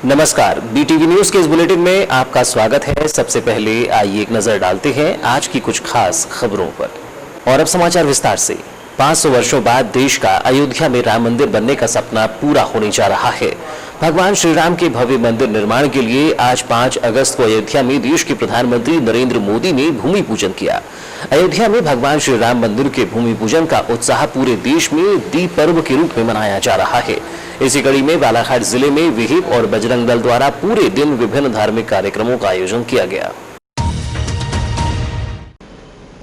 नमस्कार, BTV news के इस बुलेटिन में आपका स्वागत है। सबसे पहले आइए एक नजर डालते हैं आज की कुछ खास खबरों पर। और अब समाचार विस्तार से। 500 वर्षों बाद देश का अयोध्या में राम मंदिर बनने का सपना पूरा होने जा रहा है। भगवान श्री राम के भव्य मंदिर निर्माण के लिए आज 5 अगस्त को अयोध्या में देश के प्रधानमंत्री नरेंद्र मोदी ने भूमि पूजन किया। अयोध्या में भगवान श्री राम मंदिर के भूमि पूजन का उत्साह पूरे देश में दीप पर्व के रूप में मनाया जा रहा है। इसी कड़ी में बालाघाट जिले में विहिप और बजरंग दल द्वारा पूरे दिन विभिन्न धार्मिक कार्यक्रमों का आयोजन किया गया।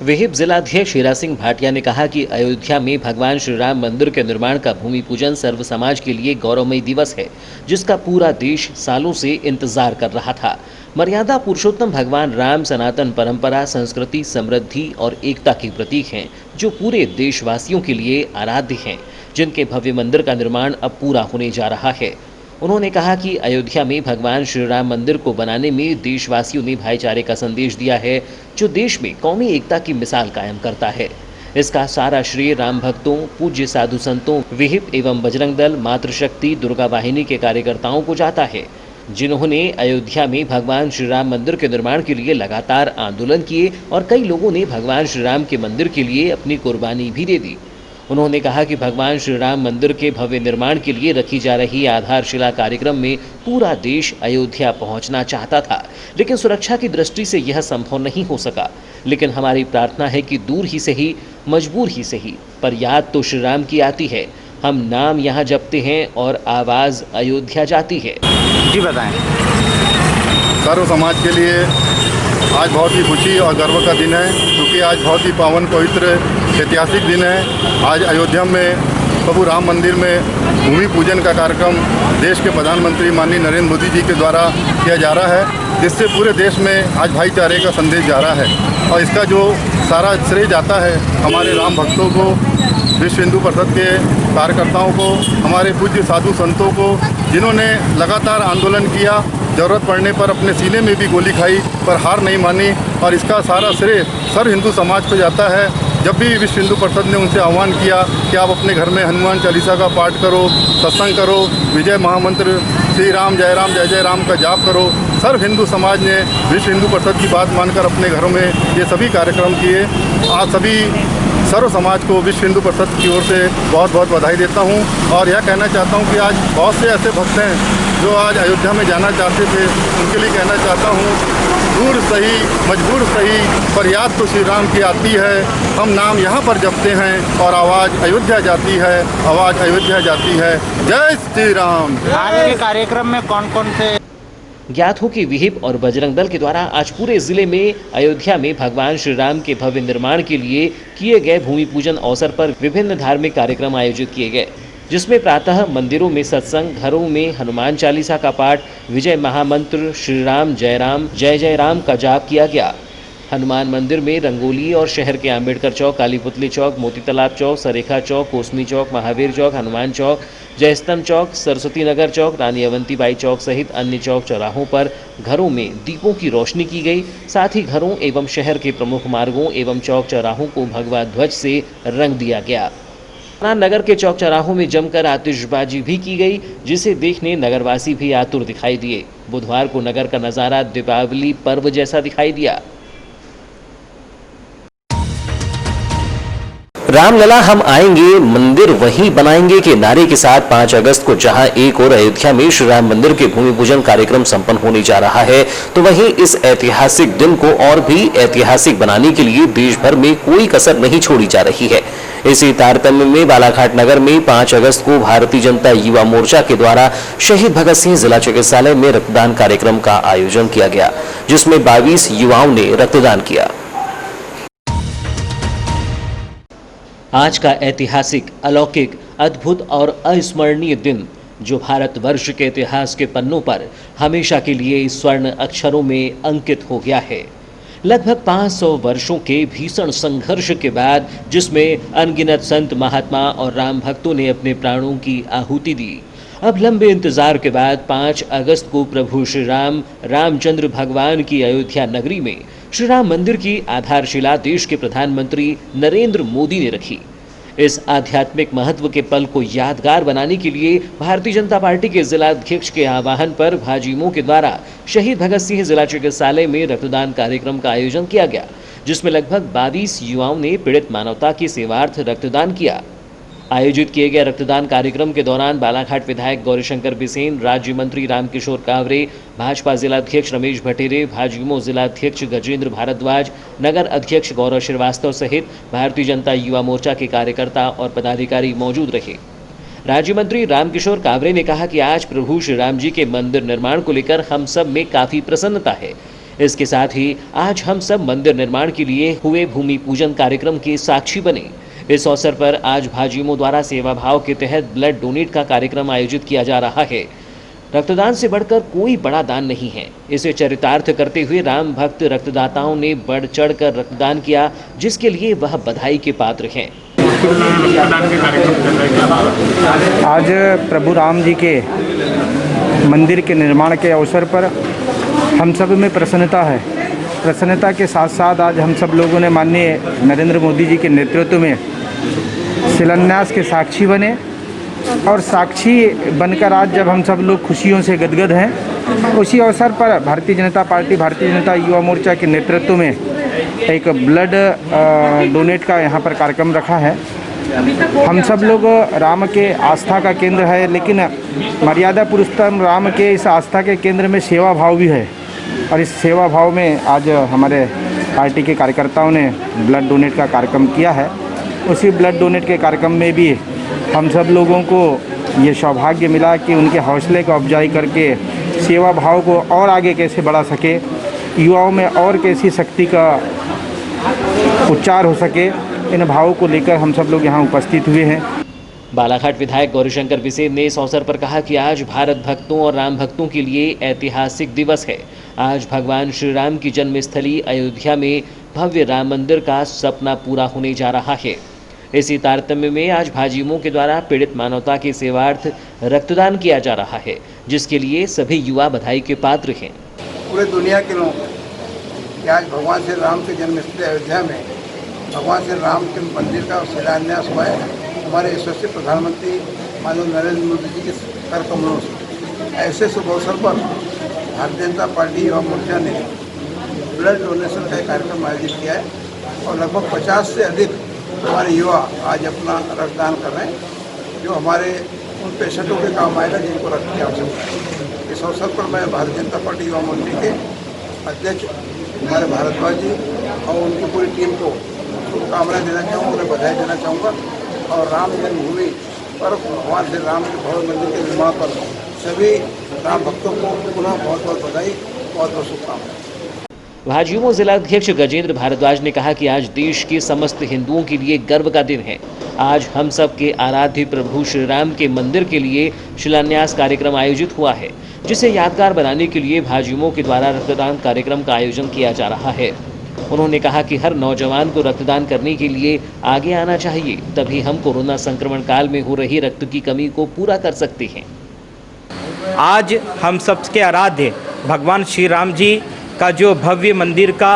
विहिप जिलाध्यक्ष हीरा सिंह भाटिया ने कहा कि अयोध्या में भगवान श्री राम मंदिर के निर्माण का भूमि पूजन सर्व समाज के लिए गौरवमयी दिवस है, जिसका पूरा देश सालों से इंतजार कर रहा था। मर्यादा पुरुषोत्तम भगवान राम सनातन परंपरा, संस्कृति, समृद्धि और एकता के प्रतीक हैं, जो पूरे देशवासियों के लिए आराध्य हैं, जिनके भव्य मंदिर का निर्माण अब पूरा होने जा रहा है। उन्होंने कहा कि अयोध्या में भगवान श्री राम मंदिर को बनाने में देशवासियों ने भाईचारे का संदेश दिया है, जो देश में कौमी एकता की मिसाल कायम करता है। इसका सारा श्रेय राम भक्तों, पूज्य साधु संतों, विहिप एवं बजरंग दल, मातृशक्ति, दुर्गा वाहिनी के कार्यकर्ताओं को जाता है, जिन्होंने अयोध्या में भगवान श्री राम मंदिर के निर्माण के लिए लगातार आंदोलन किए और कई लोगों ने भगवान श्री राम के मंदिर के लिए अपनी कुर्बानी भी दे दी। उन्होंने कहा कि भगवान श्री राम मंदिर के भव्य निर्माण के लिए रखी जा रही आधारशिला कार्यक्रम में पूरा देश अयोध्या पहुंचना चाहता था, लेकिन सुरक्षा की दृष्टि से यह संभव नहीं हो सका। लेकिन हमारी प्रार्थना है कि दूर ही सही, मजबूर ही सही, पर याद तो श्री राम की आती है। हम नाम यहाँ जपते हैं और आवाज़ अयोध्या जाती है। जी बताएं। सर्व समाज के लिए आज बहुत ही खुशी और गर्व का दिन है, क्योंकि आज बहुत ही पावन पवित्र ऐतिहासिक दिन है। आज अयोध्या में प्रभु राम मंदिर में भूमि पूजन का कार्यक्रम देश के प्रधानमंत्री माननीय नरेंद्र मोदी जी के द्वारा किया जा रहा है, जिससे पूरे देश में आज भाईचारे का संदेश जा रहा है। और इसका जो सारा श्रेय जाता है हमारे राम भक्तों को, विश्व हिंदू परिषद के कार्यकर्ताओं को, हमारे पूज्य साधु संतों को, जिन्होंने लगातार आंदोलन किया, ज़रूरत पड़ने पर अपने सीने में भी गोली खाई, पर हार नहीं मानी। और इसका सारा श्रेय सर्व हिंदू समाज को जाता है। जब भी विश्व हिंदू परिषद ने उनसे आह्वान किया कि आप अपने घर में हनुमान चालीसा का पाठ करो, सत्संग करो, विजय महामंत्र श्री राम जय जय राम का जाप करो, सर्व हिंदू समाज ने विश्व हिंदू परिषद की बात मानकर अपने घरों में ये सभी कार्यक्रम किए। आज सभी सर्व समाज को विश्व हिंदू परिषद की ओर से बहुत बहुत बधाई देता हूँ। और यह कहना चाहता हूँ कि आज बहुत से ऐसे भक्त हैं जो आज अयोध्या में जाना चाहते थे, उनके लिए कहना चाहता हूँ, दूर सही, मजबूर सही, पर याद तो श्री राम की आती है। हम नाम यहाँ पर जपते हैं और आवाज़ अयोध्या जाती है, आवाज़ अयोध्या जाती है। जय श्री राम। आज के कार्यक्रम में कौन कौन थे? ज्ञात हो कि विहिप और बजरंग दल के द्वारा आज पूरे जिले में अयोध्या में भगवान श्री राम के भव्य निर्माण के लिए किए गए भूमि पूजन अवसर पर विभिन्न धार्मिक कार्यक्रम आयोजित किए गए, जिसमें प्रातः मंदिरों में सत्संग, घरों में हनुमान चालीसा का पाठ, विजय महामंत्र श्री राम जय जय राम का जाप किया गया। हनुमान मंदिर में रंगोली और शहर के अंबेडकर चौक, कालीपुतली चौक, मोती तालाब चौक, सरेखा चौक, कोसमी चौक, महावीर चौक, हनुमान चौक, जयस्तंभ चौक, सरस्वती नगर चौक, रानी अवंतीबाई चौक सहित अन्य चौक चौराहों पर घरों में दीपों की रोशनी की गई। साथ ही घरों एवं शहर के प्रमुख मार्गों एवं चौक चौराहों को भगवा ध्वज से रंग दिया गया। नगर के चौक चौराहों में जमकर आतिशबाजी भी की गई, जिसे देखने नगरवासी भी आतुर दिखाई दिए। बुधवार को नगर का नज़ारा दीपावली पर्व जैसा दिखाई दिया। रामलला हम आएंगे, मंदिर वहीं बनाएंगे के नारे के साथ 5 अगस्त को जहां एक और अयोध्या में श्री राम मंदिर के भूमि पूजन कार्यक्रम संपन्न होने जा रहा है, तो वहीं इस ऐतिहासिक दिन को और भी ऐतिहासिक बनाने के लिए देश भर में कोई कसर नहीं छोड़ी जा रही है। इसी तारतम्य में बालाघाट नगर में 5 अगस्त को भारतीय जनता युवा मोर्चा के द्वारा शहीद भगत सिंह जिला चिकित्सालय में रक्तदान कार्यक्रम का आयोजन किया गया, जिसमें 22 युवाओं ने रक्तदान किया। आज का ऐतिहासिक, अलौकिक, अद्भुत और अविस्मरणीय दिन, जो भारतवर्ष के इतिहास के पन्नों पर हमेशा के लिए स्वर्ण अक्षरों में अंकित हो गया है। लगभग 500 वर्षों के भीषण संघर्ष के बाद, जिसमें अनगिनत संत, महात्मा और राम भक्तों ने अपने प्राणों की आहुति दी, अब लंबे इंतजार के बाद 5 अगस्त को प्रभु श्री राम, रामचंद्र भगवान की अयोध्या नगरी में श्री राम मंदिर की आधारशिला देश के प्रधानमंत्री नरेंद्र मोदी ने रखी। इस आध्यात्मिक महत्व के पल को यादगार बनाने के लिए भारतीय जनता पार्टी के जिलाध्यक्ष के आह्वान पर भाजयुमो के द्वारा शहीद भगत सिंह जिला चिकित्सालय में रक्तदान कार्यक्रम का आयोजन किया गया, जिसमें लगभग 22 युवाओं ने पीड़ित मानवता की सेवार्थ रक्तदान किया। आयोजित किए गए रक्तदान कार्यक्रम के दौरान बालाघाट विधायक गौरीशंकर बिसेन, राज्य मंत्री रामकिशोर कावरे, भाजपा जिलाध्यक्ष रमेश भटेरे, भाजयुमो जिलाध्यक्ष गजेंद्र भारद्वाज, नगर अध्यक्ष गौरव श्रीवास्तव सहित भारतीय जनता युवा मोर्चा के कार्यकर्ता और पदाधिकारी मौजूद रहे। राज्य मंत्री रामकिशोर कावरे ने कहा कि आज प्रभु श्री राम जी के मंदिर निर्माण को लेकर हम सब में काफी प्रसन्नता है। इसके साथ ही आज हम सब मंदिर निर्माण के लिए हुए भूमि पूजन कार्यक्रम के साक्षी बने। इस अवसर पर आज भाजयुमो द्वारा सेवा भाव के तहत ब्लड डोनेट का कार्यक्रम आयोजित किया जा रहा है। रक्तदान से बढ़कर कोई बड़ा दान नहीं है। इसे चरितार्थ करते हुए राम भक्त रक्तदाताओं ने बढ़ चढ़कर रक्तदान किया, जिसके लिए वह बधाई के पात्र हैं। आज प्रभु राम जी के मंदिर के निर्माण के अवसर पर हम सब में प्रसन्नता है। प्रसन्नता के साथ साथ आज हम सब लोगों ने माननीय नरेंद्र मोदी जी के नेतृत्व में शिलान्यास के साक्षी बने और साक्षी बनकर आज जब हम सब लोग खुशियों से गदगद हैं, उसी अवसर पर भारतीय जनता पार्टी, भारतीय जनता युवा मोर्चा के नेतृत्व में एक ब्लड डोनेट का यहाँ पर कार्यक्रम रखा है। हम सब लोग राम के आस्था का केंद्र है, लेकिन मर्यादा पुरुषोत्तम राम के इस आस्था के केंद्र में सेवा भाव भी है और इस सेवा भाव में आज हमारे पार्टी के कार्यकर्ताओं ने ब्लड डोनेट का कार्यक्रम किया है। उसी ब्लड डोनेट के कार्यक्रम में भी हम सब लोगों को ये सौभाग्य मिला कि उनके हौसले को अफजाई करके सेवा भाव को और आगे कैसे बढ़ा सके, युवाओं में और कैसी शक्ति का उच्चार हो सके, इन भावों को लेकर हम सब लोग यहाँ उपस्थित हुए हैं। बालाघाट विधायक गौरीशंकर बिसेन ने इस अवसर पर कहा कि आज भारत भक्तों और राम भक्तों के लिए ऐतिहासिक दिवस है। आज भगवान श्री राम की जन्मस्थली अयोध्या में भव्य राम मंदिर का सपना पूरा होने जा रहा है। इसी तारतम्य में आज भाजयुमो के द्वारा पीड़ित मानवता की सेवार्थ रक्तदान किया जा रहा है, जिसके लिए सभी युवा बधाई के पात्र हैं। पूरे दुनिया के लोग कि आज भगवान श्री राम के जन्मस्थली अयोध्या में भगवान श्री राम के मंदिर का शिलान्यास हुआ है। हमारे यशस्वी प्रधानमंत्री माननीय नरेंद्र मोदी जी के कर कमलों से ऐसे शुभ अवसर पर भारतीय जनता पार्टी युवा मोर्चा ने ब्लड डोनेशन का कार्यक्रम आयोजित किया है और लगभग 50 से अधिक हमारे युवा आज अपना रक्तदान कर रहे हैं, जो हमारे उन पेशेंटों के काम आएगा जिनको रक्त की आवश्यकता है। इस अवसर पर मैं भारतीय जनता पार्टी युवा मोर्चा के अध्यक्ष हमारे भारद्वाज जी और उनकी पूरी टीम को शुभकामनाएं देना चाहूँगा, उन्हें बधाई देना चाहूँगा और राम जन्मभूमि पर भगवान श्री राम के भव्य मंदिर के निर्माण पर सभी राम भक्तों को पुनः बहुत बहुत बधाई, बहुत बहुत शुभकामनाएं। भाजयुमो जिलाध्यक्ष गजेंद्र भारद्वाज ने कहा कि आज देश के समस्त हिंदुओं के लिए गर्व का दिन है। आज हम सब के आराध्य प्रभु श्री राम के मंदिर के लिए शिलान्यास कार्यक्रम आयोजित हुआ है, जिसे यादगार बनाने के लिए भाजयुमो के द्वारा रक्तदान कार्यक्रम का आयोजन किया जा रहा है। उन्होंने कहा कि हर नौजवान को रक्तदान करने के लिए आगे आना चाहिए, तभी हम कोरोना संक्रमण काल में हो रही रक्त की कमी को पूरा कर सकते हैं। आज हम सबके आराध्य भगवान श्री राम जी का जो भव्य मंदिर का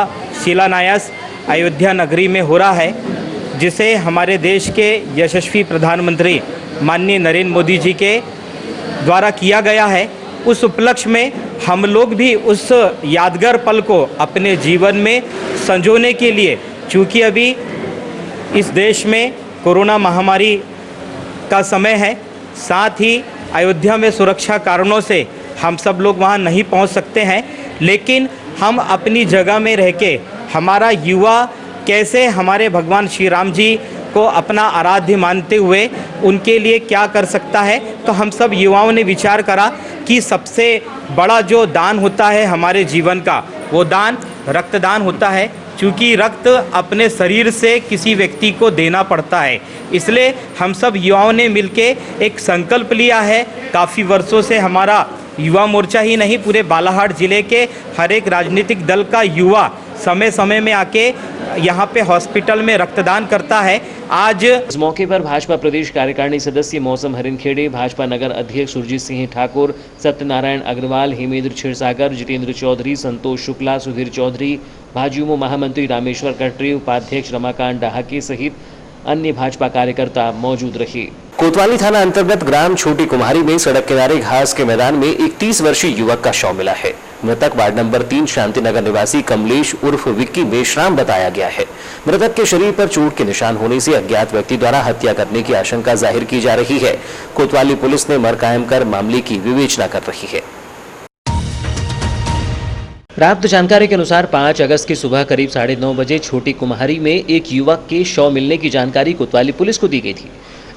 शिलान्यास अयोध्या नगरी में हो रहा है, जिसे हमारे देश के यशस्वी प्रधानमंत्री माननीय नरेंद्र मोदी जी के द्वारा किया गया है। उस उपलक्ष्य में हम लोग भी उस यादगार पल को अपने जीवन में संजोने के लिए, चूँकि अभी इस देश में कोरोना महामारी का समय है, साथ ही अयोध्या में सुरक्षा कारणों से हम सब लोग वहाँ नहीं पहुँच सकते हैं, लेकिन हम अपनी जगह में रह के हमारा युवा कैसे हमारे भगवान श्री राम जी को अपना आराध्य मानते हुए उनके लिए क्या कर सकता है। तो हम सब युवाओं ने विचार करा कि सबसे बड़ा जो दान होता है हमारे जीवन का, वो दान रक्तदान होता है। क्योंकि रक्त अपने शरीर से किसी व्यक्ति को देना पड़ता है, इसलिए हम सब युवाओं ने मिलके एक संकल्प लिया है। काफ़ी वर्षों से हमारा युवा मोर्चा ही नहीं, पूरे बालाघाट जिले के हर एक राजनीतिक दल का युवा समय समय में आके यहाँ पे हॉस्पिटल में रक्तदान करता है। आज इस मौके पर भाजपा प्रदेश कार्यकारिणी सदस्य मौसम हरिनखेड़े, भाजपा नगर अध्यक्ष सुरजीत सिंह ठाकुर, सत्यनारायण अग्रवाल, हेमेंद्र क्षीरसागर, जितेंद्र चौधरी, संतोष शुक्ला, सुधीर चौधरी, भाजयुमो महामंत्री रामेश्वर कटरे, उपाध्यक्ष रमाकांत डहाके सहित अन्य भाजपा कार्यकर्ता मौजूद रहे। कोतवाली थाना अंतर्गत ग्राम छोटी कुम्हारी में सड़क किनारे घास के मैदान में एक 30 वर्षीय युवक का शव मिला है। मृतक वार्ड नंबर 3 शांतिनगर निवासी कमलेश उर्फ विक्की मेश्राम बताया गया है। मृतक के शरीर पर चोट के निशान होने से अज्ञात व्यक्ति द्वारा हत्या करने की आशंका जाहिर की जा रही है। कोतवाली पुलिस ने मर कायम कर मामले की विवेचना कर रही है। प्राप्त जानकारी के अनुसार 5 अगस्त की सुबह करीब 9:30 बजे छोटी कुम्हारी में एक युवक के शव मिलने की जानकारी कोतवाली पुलिस को दी गई थी,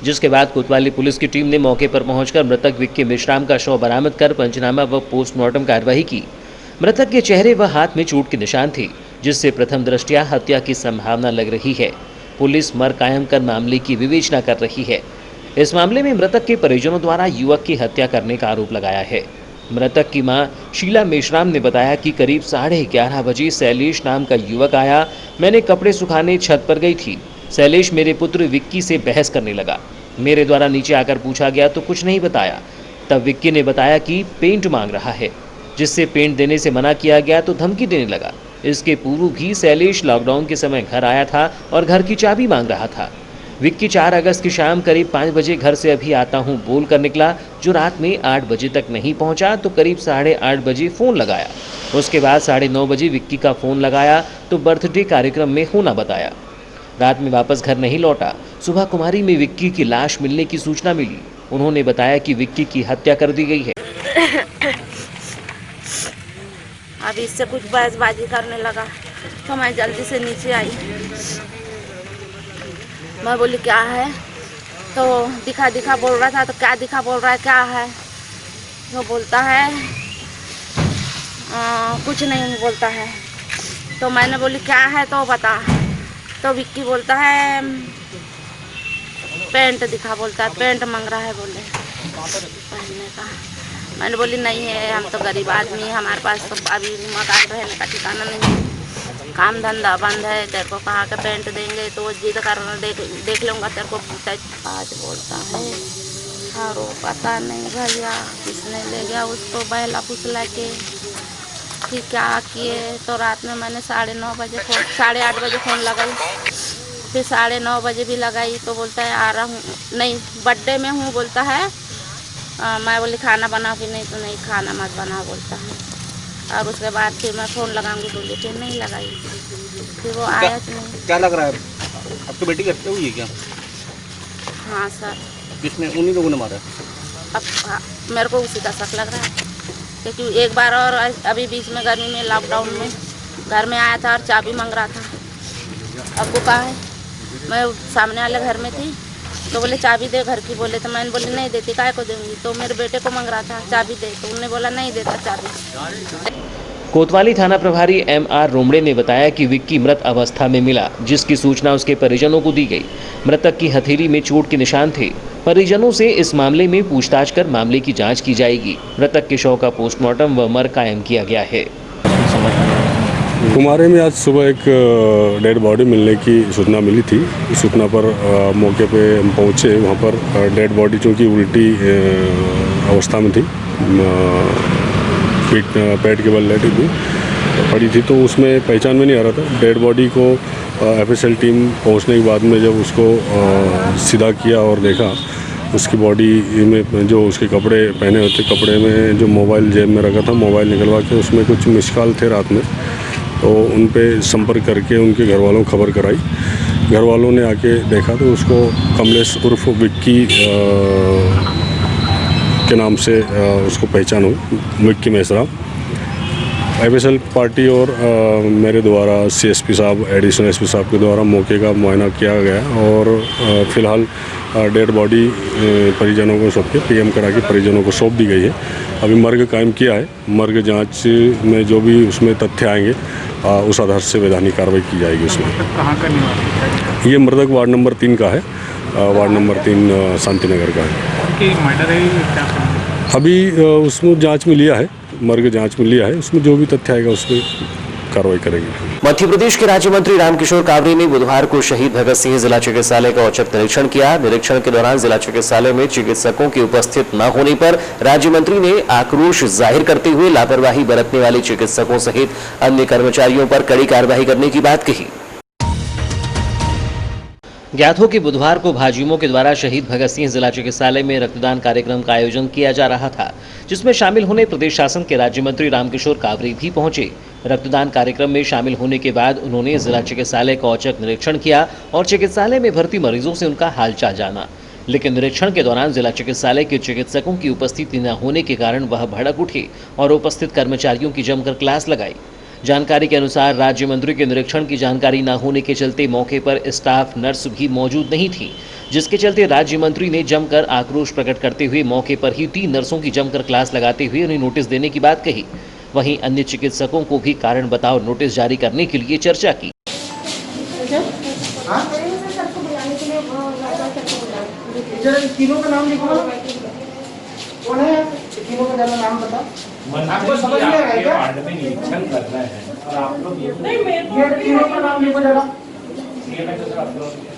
जिसके बाद कोतवाली पुलिस की टीम ने मौके पर पहुंचकर मृतक विक्की मेश्राम का शव बरामद कर पंचनामा व पोस्टमार्टम कार्रवाई की। मृतक के चेहरे व हाथ में चोट के निशान थे, जिससे प्रथम दृष्टया हत्या की संभावना लग रही है। पुलिस मर कायम कर मामले की विवेचना कर रही है। इस मामले में मृतक के परिजनों द्वारा युवक की हत्या करने का आरोप लगाया है। मृतक की मां शीला मेश्राम ने बताया कि करीब 11:30 बजे शैलेश नाम का युवक आया। मैंने कपड़े सुखाने छत पर गई थी। शैलेश मेरे पुत्र विक्की से बहस करने लगा। मेरे द्वारा नीचे आकर पूछा गया तो कुछ नहीं बताया। तब विक्की ने बताया कि पेंट मांग रहा है, जिससे पेंट देने से मना किया गया तो धमकी देने लगा। इसके पूर्व भी शैलेश लॉकडाउन के समय घर आया था और घर की चाबी मांग रहा था। विक्की 4 अगस्त की शाम करीब 5 बजे घर से अभी आता हूँ बोल कर निकला, जो रात में 8 बजे तक नहीं पहुँचा तो करीब 8:30 बजे फ़ोन लगाया। उसके बाद 9:30 बजे विक्की का फ़ोन लगाया तो बर्थडे कार्यक्रम में होना बताया। रात में वापस घर नहीं लौटा। सुबह कुमारी में विक्की की लाश मिलने की सूचना मिली। उन्होंने बताया कि विक्की की हत्या कर दी गई है। अब इससे कुछ बहसबाजी करने लगा तो मैं जल्दी से नीचे आई। मैं बोली क्या है, तो दिखा बोल रहा था। तो क्या दिखा बोल रहा है, क्या है? तो बोलता है कुछ नहीं बोलता है। तो मैंने बोली क्या है तो बता। तो विक्की बोलता है पेंट दिखा, बोलता है पेंट मांग रहा है बोले पहनने का। मैंने बोली नहीं है, हम तो गरीब आदमी है, हमारे पास तो अभी मकान रहने का ठिकाना नहीं है, काम धंधा बंद है, तेरे को कहाँ का पेंट देंगे। तो वो जिद करना देख लूँगा तेरे को। आज बोलता है और पता नहीं भैया किसने ले गया उसको बहला फुसला के कि क्या किए। तो रात में मैंने 9:30 बजे 8:30 बजे फ़ोन लगाई, फिर 9:30 बजे भी लगाई। तो बोलता है आ रहा हूँ, नहीं बर्थडे में हूँ बोलता है। मैं बोली खाना बनाओ कि नहीं, तो नहीं खाना मत बनाओ बोलता है। और उसके बाद फिर मैं फ़ोन लगाऊंगी बोली, फिर नहीं लगाई। फिर वो आया नहीं। क्या लग रहा है आपकी बेटी की हत्या हुई है क्या? हाँ सर। किसने, उन्हीं लोगों ने मारा? अब मेरे को उसी का शक लग रहा है, क्योंकि एक बार और अभी बीच में गर्मी में लॉकडाउन में घर में आया था और चाबी मांग रहा था। अब वो कहा है, मैं सामने वाले घर में थी तो बोले चाबी दे घर की। बोले तो मैंने बोली नहीं देती, काय को दूंगी। तो मेरे बेटे को मांग रहा था चाबी दे, तो उन्होंने बोला नहीं देता चाबी। कोतवाली थाना प्रभारी MR रोमड़े ने बताया कि विक्की मृत अवस्था में मिला, जिसकी सूचना उसके परिजनों को दी गई। मृतक की हथेली में चोट के निशान थे। परिजनों से इस मामले में पूछताछ कर मामले की जांच की जाएगी। मृतक के शव का पोस्टमार्टम व मर कायम किया गया है। कुमारे में आज सुबह एक डेड बॉडी मिलने की सूचना मिली थी। उस सूचना पर मौके पे हम पहुँचे। वहाँ पर डेड बॉडी चूँकि उल्टी अवस्था में थी, पेट के बल लेटी थी, पड़ी थी, तो उसमें पहचान में नहीं आ रहा था। डेड बॉडी को FSL टीम पहुँचने के बाद में जब उसको सीधा किया और देखा, उसकी बॉडी में जो उसके कपड़े पहने होते, कपड़े में जो मोबाइल जेब में रखा था, मोबाइल निकलवा के उसमें कुछ मिसकॉल थे रात में, तो उन पे संपर्क करके उनके घर वालों को खबर कराई। घर वालों ने आके देखा तो उसको कमलेश उर्फ विक्की के नाम से उसको पहचान हुई, विक्की मेश्राम। FSL पार्टी और मेरे द्वारा CSP साहब, एडिशनल SP साहब के द्वारा मौके का मुआयना किया गया और फ़िलहाल डेड बॉडी परिजनों को सौंप के PM करा के परिजनों को सौंप दी गई है। अभी मर्ग कायम किया है। मर्ग जांच में जो भी उसमें तथ्य आएंगे उस आधार से वैधानिक कार्रवाई की जाएगी। उसमें कहाँ का निवासी? ये मृतक वार्ड नंबर 3 का है, वार्ड नंबर 3 शांतिनगर का है। मर्डर है क्या? अभी उसमें जाँच में लिया है, मर्ग जांच में लिया है। उसमें जो भी तथ्य आएगा उसमें कार्रवाई करेंगे। मध्य प्रदेश के राज्य मंत्री रामकिशोर कावरे ने बुधवार को शहीद भगत सिंह जिला चिकित्सालय का औचक निरीक्षण किया। निरीक्षण के दौरान जिला चिकित्सालय में चिकित्सकों की उपस्थित न होने पर राज्य मंत्री ने आक्रोश जाहिर करते हुए लापरवाही बरतने वाले चिकित्सकों सहित अन्य कर्मचारियों पर कड़ी कार्रवाई करने की बात कही। ज्ञात हो कि बुधवार को भाजयुमों के द्वारा शहीद भगत सिंह जिला चिकित्सालय में रक्तदान कार्यक्रम का आयोजन किया जा रहा था, जिसमें शामिल होने प्रदेश शासन के राज्य मंत्री रामकिशोर कावरे भी पहुंचे। रक्तदान कार्यक्रम में शामिल होने के बाद उन्होंने जिला चिकित्सालय का औचक निरीक्षण किया और चिकित्सालय में भर्ती मरीजों से उनका हालचाल जाना। लेकिन निरीक्षण के दौरान जिला चिकित्सालय के चिकित्सकों की उपस्थिति न होने के कारण वह भड़क उठे और उपस्थित कर्मचारियों की जमकर क्लास लगाई। जानकारी के अनुसार राज्य मंत्री के निरीक्षण की जानकारी न होने के चलते मौके पर स्टाफ नर्स भी मौजूद नहीं थी, जिसके चलते राज्य मंत्री ने जमकर आक्रोश प्रकट करते हुए मौके पर ही 3 नर्सों की जमकर क्लास लगाते हुए उन्हें नोटिस देने की बात कही। वहीं अन्य चिकित्सकों को भी कारण बताओ नोटिस जारी करने के लिए चर्चा की। तीनों का नाम लिखो। कौन है? तीनों का नाम बता। आपको समझ में आएगा क्या? निरीक्षण करना है और आप लोग ये तीनों का नाम लिखो जरा।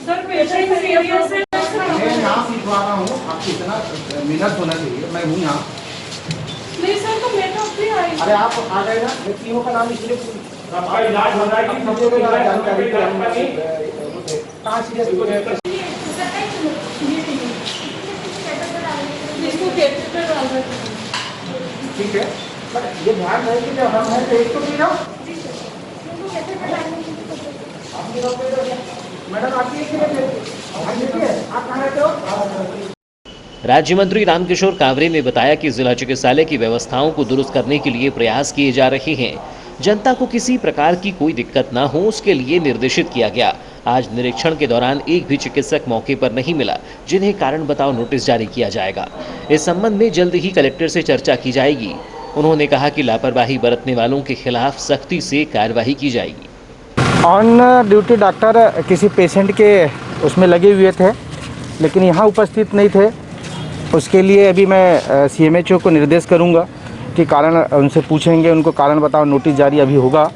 सर पेशेंट सीरियस है। मैं यहाँ लिखवा रहा हूँ, आपको इतना मिनट होना चाहिए। मैं हूँ यहाँ। नहीं सर, तो मैं तो अभी आई। अरे आप आ गए ना? ये तीनों का नाम इसलिए आपका इलाज हो रहा है कि सबसे बड़ा जानकारी कहाँ सीरियस इसको कैथेटर डाल रहे हैं। ठीक है, पर ये ध्यान रहे कि जब हम हैं तो एक तो भी ना मैडम आपकी आप कहाँ रहते हो? राज्य मंत्री रामकिशोर कावरे ने बताया कि जिला चिकित्सालय की व्यवस्थाओं को दुरुस्त करने के लिए प्रयास किए जा रहे हैं। जनता को किसी प्रकार की कोई दिक्कत न हो, उसके लिए निर्देशित किया गया। आज निरीक्षण के दौरान एक भी चिकित्सक मौके पर नहीं मिला, जिन्हें कारण बताओ नोटिस जारी किया जाएगा। इस संबंध में जल्द ही कलेक्टर से चर्चा की जाएगी। उन्होंने कहा कि लापरवाही बरतने वालों के खिलाफ सख्ती से कार्रवाई की जाएगी। ऑन ड्यूटी डॉक्टर किसी पेशेंट के उसमें लगे हुए थे, लेकिन यहाँ उपस्थित नहीं थे। उसके लिए अभी मैं CMHO को निर्देश करूँगा कि कारण उनसे पूछेंगे, उनको कारण बताओ नोटिस जारी अभी होगा।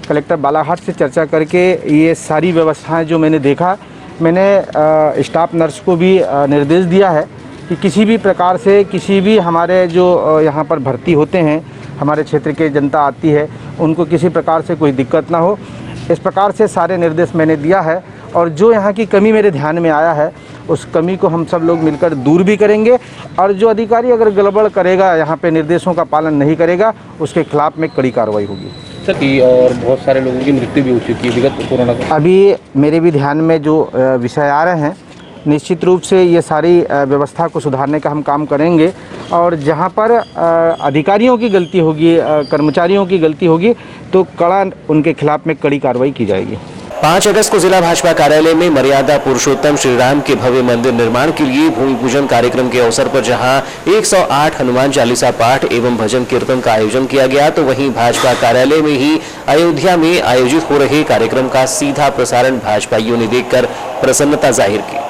कलेक्टर बालाघाट से चर्चा करके ये सारी व्यवस्थाएं जो मैंने देखा, मैंने स्टाफ नर्स को भी निर्देश दिया है कि किसी भी प्रकार से किसी भी हमारे जो यहाँ पर भर्ती होते हैं, हमारे क्षेत्र के जनता आती है, उनको किसी प्रकार से कोई दिक्कत ना हो। इस प्रकार से सारे निर्देश मैंने दिया है और जो यहाँ की कमी मेरे ध्यान में आया है, उस कमी को हम सब लोग मिलकर दूर भी करेंगे और जो अधिकारी अगर गड़बड़ करेगा, यहाँ पे निर्देशों का पालन नहीं करेगा, उसके खिलाफ में कड़ी कार्रवाई होगी। सर की और बहुत सारे लोगों की मृत्यु भी हो चुकी है विगत कोरोना का। अभी मेरे भी ध्यान में जो विषय आ रहे हैं, निश्चित रूप से ये सारी व्यवस्था को सुधारने का हम काम करेंगे और जहाँ पर अधिकारियों की गलती होगी, कर्मचारियों की गलती होगी, तो कड़ा उनके खिलाफ में कड़ी कार्रवाई की जाएगी। 5 अगस्त को जिला भाजपा कार्यालय में मर्यादा पुरुषोत्तम श्री राम के भव्य मंदिर निर्माण के लिए भूमि पूजन कार्यक्रम के अवसर पर जहां 108 हनुमान चालीसा पाठ एवं भजन कीर्तन का आयोजन किया गया, तो वहीं भाजपा कार्यालय में ही अयोध्या में आयोजित हो रहे कार्यक्रम का सीधा प्रसारण भाजपाइयों ने देखकर प्रसन्नता जाहिर की।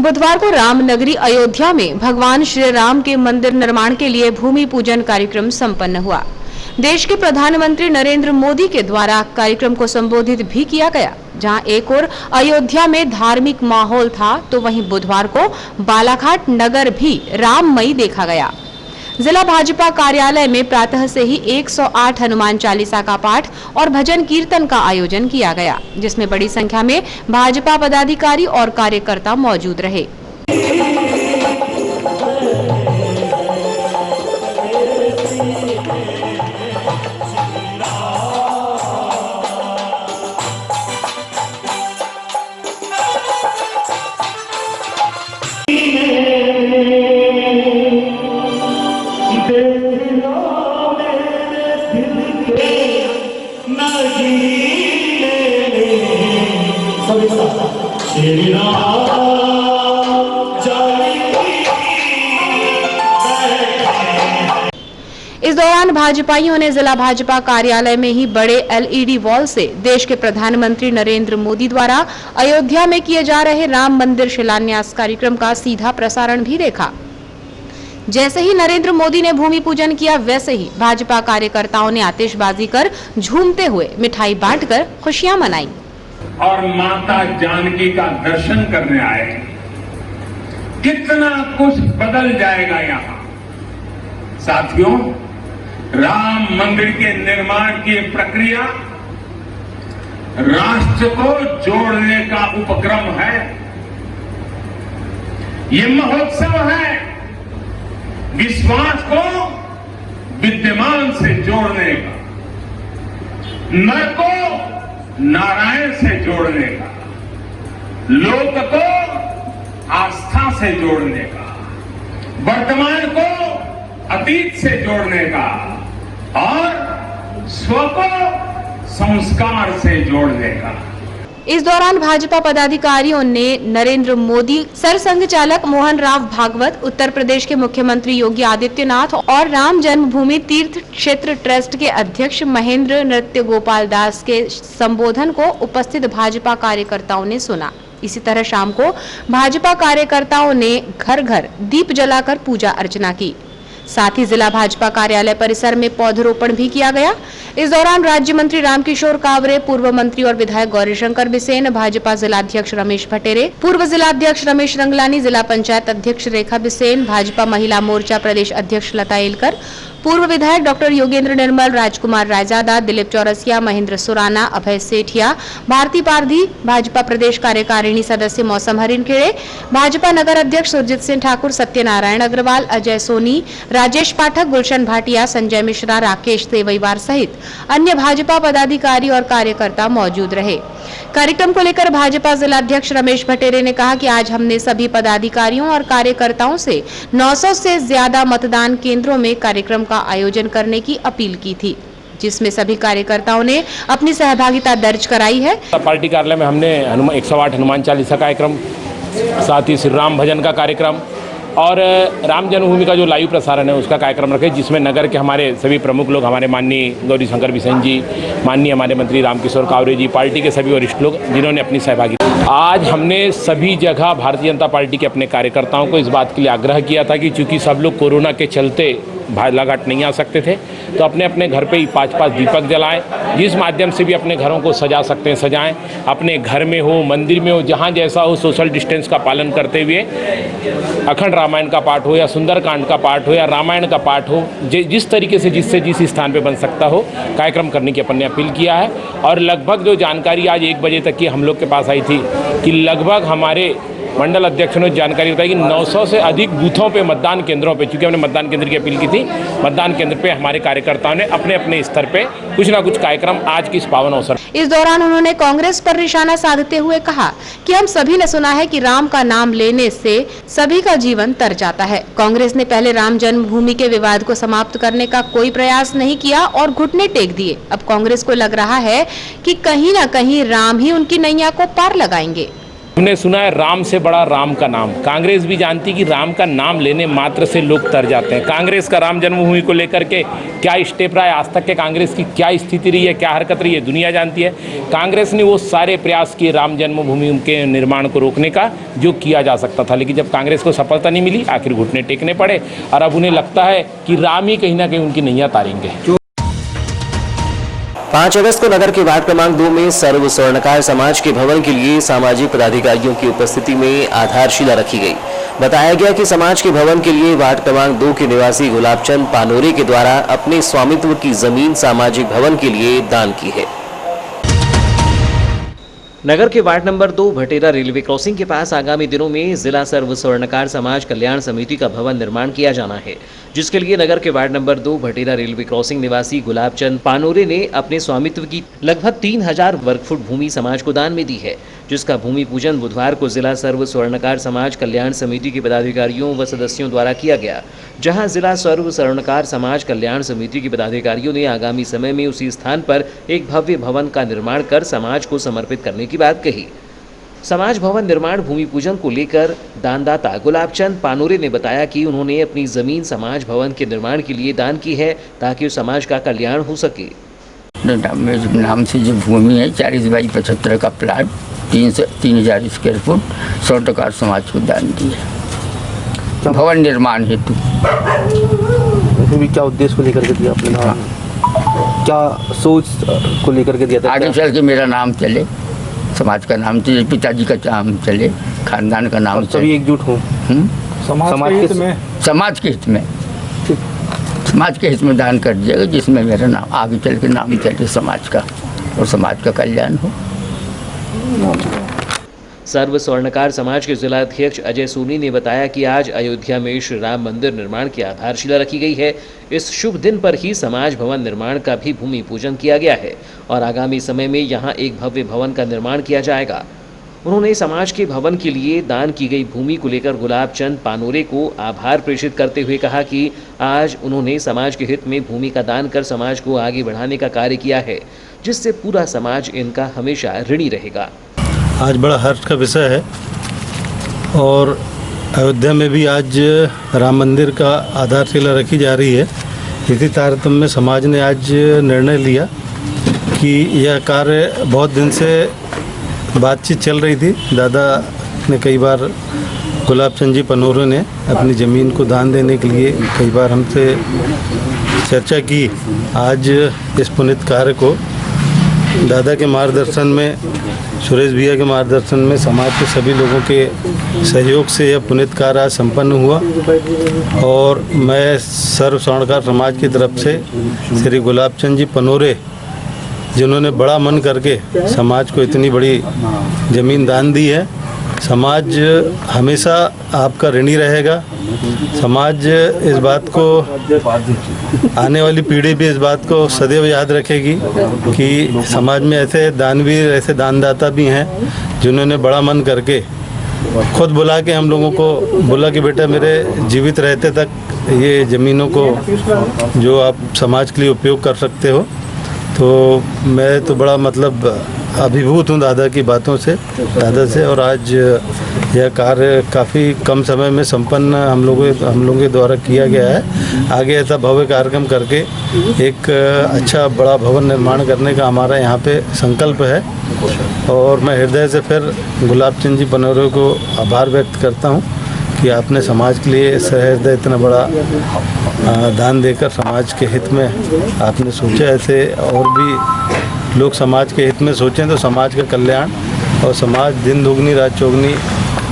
बुधवार को रामनगरी अयोध्या में भगवान श्री राम के मंदिर निर्माण के लिए भूमि पूजन कार्यक्रम संपन्न हुआ। देश के प्रधानमंत्री नरेंद्र मोदी के द्वारा कार्यक्रम को संबोधित भी किया गया। जहां एक ओर अयोध्या में धार्मिक माहौल था, तो वहीं बुधवार को बालाघाट नगर भी राममयी देखा गया। जिला भाजपा कार्यालय में प्रातः से ही 108 हनुमान चालीसा का पाठ और भजन कीर्तन का आयोजन किया गया, जिसमें बड़ी संख्या में भाजपा पदाधिकारी और कार्यकर्ता मौजूद रहे। इस दौरान भाजपाइयों ने जिला भाजपा कार्यालय में ही बड़े LED वॉल से देश के प्रधानमंत्री नरेंद्र मोदी द्वारा अयोध्या में किए जा रहे राम मंदिर शिलान्यास कार्यक्रम का सीधा प्रसारण भी देखा। जैसे ही नरेंद्र मोदी ने भूमि पूजन किया, वैसे ही भाजपा कार्यकर्ताओं ने आतिशबाजी कर झूमते हुए मिठाई बांटकर खुशियां मनाई और माता जानकी का दर्शन करने आए। कितना कुछ बदल जाएगा यहाँ। साथियों, राम मंदिर के निर्माण की प्रक्रिया राष्ट्र को जोड़ने का उपक्रम है। ये महोत्सव है विश्वास को विद्यमान से जोड़ने का, नर को नारायण से जोड़ने का, लोक को आस्था से जोड़ने का, वर्तमान को अतीत से जोड़ने का और स्व को संस्कार से जोड़ने का। इस दौरान भाजपा पदाधिकारियों ने नरेंद्र मोदी, सरसंघ चालक मोहन राव भागवत, उत्तर प्रदेश के मुख्यमंत्री योगी आदित्यनाथ और राम जन्मभूमि तीर्थ क्षेत्र ट्रस्ट के अध्यक्ष महेंद्र नृत्य गोपाल दास के संबोधन को उपस्थित भाजपा कार्यकर्ताओं ने सुना। इसी तरह शाम को भाजपा कार्यकर्ताओं ने घर घर दीप जलाकर पूजा अर्चना की। साथ ही जिला भाजपा कार्यालय परिसर में पौधरोपण भी किया गया। इस दौरान राज्य मंत्री रामकिशोर कावरे, पूर्व मंत्री और विधायक गौरीशंकर बिसेन, भाजपा जिलाध्यक्ष रमेश भटेरे, पूर्व जिलाध्यक्ष रमेश रंगलानी, जिला पंचायत अध्यक्ष रेखा बिसेन, भाजपा महिला मोर्चा प्रदेश अध्यक्ष लता एलकर, पूर्व विधायक डॉक्टर योगेंद्र निर्मल, राजकुमार रायजादा, दिलीप चौरसिया, महेंद्र सुराना, अभय सेठिया, भारती पारधी, भाजपा प्रदेश कार्यकारिणी सदस्य मौसम हरिनखेड़े, भाजपा नगर अध्यक्ष सुरजीत सिंह ठाकुर, सत्यनारायण अग्रवाल, अजय सोनी, राजेश पाठक, गुलशन भाटिया, संजय मिश्रा, राकेश सेवईवार सहित अन्य भाजपा पदाधिकारी और कार्यकर्ता मौजूद रहे। कार्यक्रम को लेकर भाजपा जिलाध्यक्ष रमेश भटेरे ने कहा कि आज हमने सभी पदाधिकारियों और कार्यकर्ताओं से 900 से ज्यादा मतदान केंद्रों में कार्यक्रम का आयोजन करने की अपील की थी, जिसमें सभी कार्यकर्ताओं ने अपनी सहभागिता दर्ज कराई है। पार्टी कार्यालय में हमने 108 हनुमान चालीसा कार्यक्रम, साथ ही श्री राम भजन का कार्यक्रम और राम जन्मभूमि का जो लाइव प्रसारण है उसका कार्यक्रम रखे, जिसमें नगर के हमारे सभी प्रमुख लोग, हमारे माननीय गौरीशंकर बिसेन जी, माननीय हमारे मंत्री रामकिशोर कावरे जी, पार्टी के सभी वरिष्ठ लोग जिन्होंने अपनी सहभागिता। आज हमने सभी जगह भारतीय जनता पार्टी के अपने कार्यकर्ताओं को इस बात के लिए आग्रह किया था कि चूंकि सब लोग कोरोना के चलते बालाघाट नहीं आ सकते थे, तो अपने अपने घर पे ही 5-5 दीपक जलाएं, जिस माध्यम से भी अपने घरों को सजा सकते हैं सजाएं। अपने घर में हो, मंदिर में हो, जहां जैसा हो, सोशल डिस्टेंस का पालन करते हुए अखंड रामायण का पाठ हो या सुंदरकांड का पाठ हो या रामायण का पाठ हो, जिस तरीके से जिससे जिस स्थान पे बन सकता हो कार्यक्रम करने की अपन ने अपील किया है। और लगभग जो जानकारी आज 1 बजे तक की हम लोग के पास आई थी कि लगभग हमारे मंडल अध्यक्ष ने जानकारी बताई कि 900 से अधिक बूथों पे, मतदान केंद्रों पे, चूंकि हमने मतदान केंद्र की अपील की थी, मतदान केंद्र पे हमारे कार्यकर्ताओं ने अपने अपने स्तर पे कुछ ना कुछ कार्यक्रम आज की इस पावन अवसर। इस दौरान उन्होंने कांग्रेस पर निशाना साधते हुए कहा कि हम सभी ने सुना है कि राम का नाम लेने से सभी का जीवन तर जाता है। कांग्रेस ने पहले राम जन्मभूमि के विवाद को समाप्त करने का कोई प्रयास नहीं किया और घुटने टेक दिए। अब कांग्रेस को लग रहा है कि कहीं न कहीं राम ही उनकी नैया को पार लगाएंगे। हमने सुना है राम से बड़ा राम का नाम। कांग्रेस भी जानती कि राम का नाम लेने मात्र से लोग तर जाते हैं। कांग्रेस का राम जन्मभूमि को लेकर के क्या स्टेप रहा है, आज तक के कांग्रेस की क्या स्थिति रही है, क्या हरकत रही है, दुनिया जानती है। कांग्रेस ने वो सारे प्रयास किए राम जन्मभूमि के निर्माण को रोकने का जो किया जा सकता था, लेकिन जब कांग्रेस को सफलता नहीं मिली, आखिर घुटने टेकने पड़े और अब उन्हें लगता है कि राम ही कहीं ना कहीं उनकी नैया तारेंगे। 5 अगस्त को नगर के वार्ड क्रमांक 2 में सर्व स्वर्णकार समाज के भवन के लिए सामाजिक पदाधिकारियों की उपस्थिति में आधारशिला रखी गई। बताया गया कि समाज के भवन के लिए वार्ड क्रमांक 2 के निवासी गुलाबचंद पानोरे के द्वारा अपने स्वामित्व की जमीन सामाजिक भवन के लिए दान की है। नगर के ward number 2 Bhatera railway crossing के पास आगामी दिनों में जिला सर्व स्वर्णकार समाज कल्याण समिति का भवन निर्माण किया जाना है, जिसके लिए नगर के ward number 2 Bhatera railway crossing निवासी गुलाबचंद पानोरे ने अपने स्वामित्व की लगभग 3000 वर्ग फुट भूमि समाज को दान में दी है, जिसका भूमि पूजन बुधवार को जिला सर्व स्वर्णकार समाज कल्याण समिति के पदाधिकारियों व सदस्यों द्वारा किया गया, जहां जिला सर्व स्वर्णकार समाज कल्याण समिति के पदाधिकारियों ने आगामी समय में उसी स्थान पर एक भव्य भवन का निर्माण कर समाज को समर्पित करने की बात कही। समाज भवन निर्माण भूमि पूजन को लेकर दानदाता गुलाबचंद पानोरे ने बताया कि उन्होंने अपनी जमीन समाज भवन के निर्माण के लिए दान की है ताकि समाज का कल्याण हो सके। मेरे नाम से जो भूमि है 40/75 का प्लाट 3000 स्क्वायर फुट स्वर्णकार समाज को दान दी है भवन निर्माण हेतु। भी क्या उद्देश्य को लेकर के दिया आपने? हाँ। क्या सोच को लेकर के दिया था? आगे चल के मेरा नाम चले, समाज का नाम चले, पिताजी का नाम चले, खानदान का नाम चले, सभी एकजुट हो समाज के हित में, समाज के हित में, समाज के हित में दान कर दिएगा, जिसमें मेरा नाम आगे चल के नाम चले समाज का। और समाज का कल्याण हो। सर्व स्वर्णकार समाज के जिलाध्यक्ष अजय सोनी ने बताया कि आज अयोध्या में श्री राम मंदिर निर्माण की आधारशिला रखी गई है। इस शुभ दिन पर ही समाज भवन निर्माण का भी भूमि पूजन किया गया है और आगामी समय में यहां एक भव्य भवन का निर्माण किया जाएगा। उन्होंने समाज के भवन के लिए दान की गई भूमि को लेकर गुलाब चंद पानोरे को आभार प्रेषित करते हुए कहा कि आज उन्होंने समाज के हित में भूमि का दान कर समाज को आगे बढ़ाने का कार्य किया है, जिससे पूरा समाज इनका हमेशा ऋणी रहेगा। आज बड़ा हर्ष का विषय है और अयोध्या में भी आज राम मंदिर का आधारशिला रखी जा रही है। इसी तारतम्य में समाज ने आज निर्णय लिया कि यह कार्य बहुत दिन से बातचीत चल रही थी। दादा ने कई बार गुलाब चंद जी पनोरे ने अपनी ज़मीन को दान देने के लिए कई बार हमसे चर्चा की। आज इस पुनीत कार्य को दादा के मार्गदर्शन में, सुरेश भैया के मार्गदर्शन में, समाज के सभी लोगों के सहयोग से यह पुनीत कार्य आज संपन्न हुआ और मैं सर्व स्वर्णकार समाज की तरफ से श्री गुलाब चंद जी पनोरे, जिन्होंने बड़ा मन करके समाज को इतनी बड़ी ज़मीन दान दी है, समाज हमेशा आपका ऋणी रहेगा। समाज इस बात को, आने वाली पीढ़ी भी इस बात को सदैव याद रखेगी कि समाज में ऐसे दानवीर, ऐसे दानदाता भी हैं जिन्होंने बड़ा मन करके खुद बुला के हम लोगों को बोला कि बेटा मेरे जीवित रहते तक ये ज़मीनों को जो आप समाज के लिए उपयोग कर सकते हो। तो मैं तो बड़ा मतलब अभिभूत हूँ दादा की बातों से, दादा से। और आज यह कार्य काफ़ी कम समय में संपन्न हम लोगों के द्वारा किया गया है। आगे ऐसा भव्य कार्यक्रम करके एक अच्छा बड़ा भवन निर्माण करने का हमारा यहाँ पे संकल्प है और मैं हृदय से फिर गुलाब चंद जी पनोरे को आभार व्यक्त करता हूँ कि आपने समाज के लिए सहृदय इतना बड़ा दान देकर समाज के हित में आपने सोचा। ऐसे और भी लोग समाज के हित में सोचें तो समाज का कल्याण और समाज दिन दुगनी रात चौगनी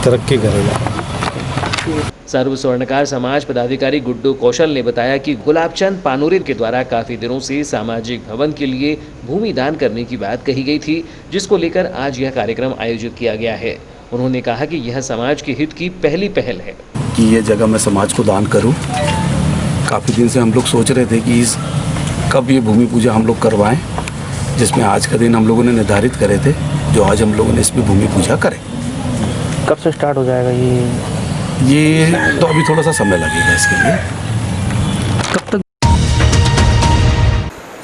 तरक्की करेगा। सर्व स्वर्णकार समाज पदाधिकारी गुड्डू कौशल ने बताया कि गुलाब चंद पानोरे के द्वारा काफी दिनों से सामाजिक भवन के लिए भूमि दान करने की बात कही गई थी, जिसको लेकर आज यह कार्यक्रम आयोजित किया गया है। उन्होंने कहा कि यह समाज के हित की पहली पहल है कि ये जगह मैं समाज को दान करूं। काफ़ी दिन से हम लोग सोच रहे थे कि कब ये भूमि पूजा हम लोग करवाएं, जिसमें आज का दिन हम लोगों ने निर्धारित करे थे, जो आज हम लोगों ने इसमें भूमि पूजा करें। कब से स्टार्ट हो जाएगा ये तो अभी थोड़ा सा समय लगेगा इसके लिए। कब तक?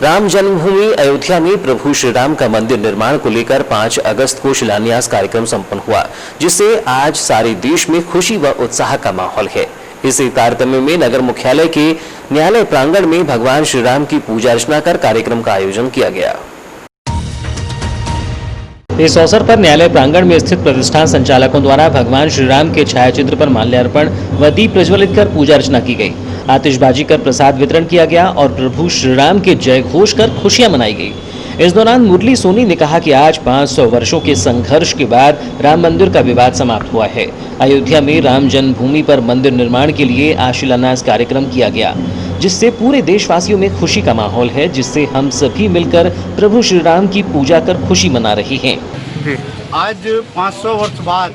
राम जन्मभूमि अयोध्या में प्रभु श्री राम का मंदिर निर्माण को लेकर 5 अगस्त को शिलान्यास कार्यक्रम संपन्न हुआ, जिससे आज सारे देश में खुशी व उत्साह का माहौल है। इसी तारतम्य में नगर मुख्यालय के न्यायालय प्रांगण में भगवान श्री राम की पूजा अर्चना कर कार्यक्रम का आयोजन किया गया। इस अवसर पर न्यायालय प्रांगण में स्थित प्रतिष्ठान संचालकों द्वारा भगवान श्री राम के छायाचित्र पर माल्यार्पण व दीप प्रज्वलित कर पूजा अर्चना की गई, आतिशबाजी कर प्रसाद वितरण किया गया और प्रभु श्री राम के जय घोष कर खुशियां मनाई गई। इस दौरान मुरली सोनी ने कहा कि आज 500 वर्षों के संघर्ष के बाद राम मंदिर का विवाद समाप्त हुआ है। अयोध्या में राम जन्मभूमि पर मंदिर निर्माण के लिए आज शिलान्यास कार्यक्रम किया गया, जिससे पूरे देशवासियों में खुशी का माहौल है, जिससे हम सभी मिलकर प्रभु श्री राम की पूजा कर खुशी मना रहे हैं। आज 500 वर्ष बाद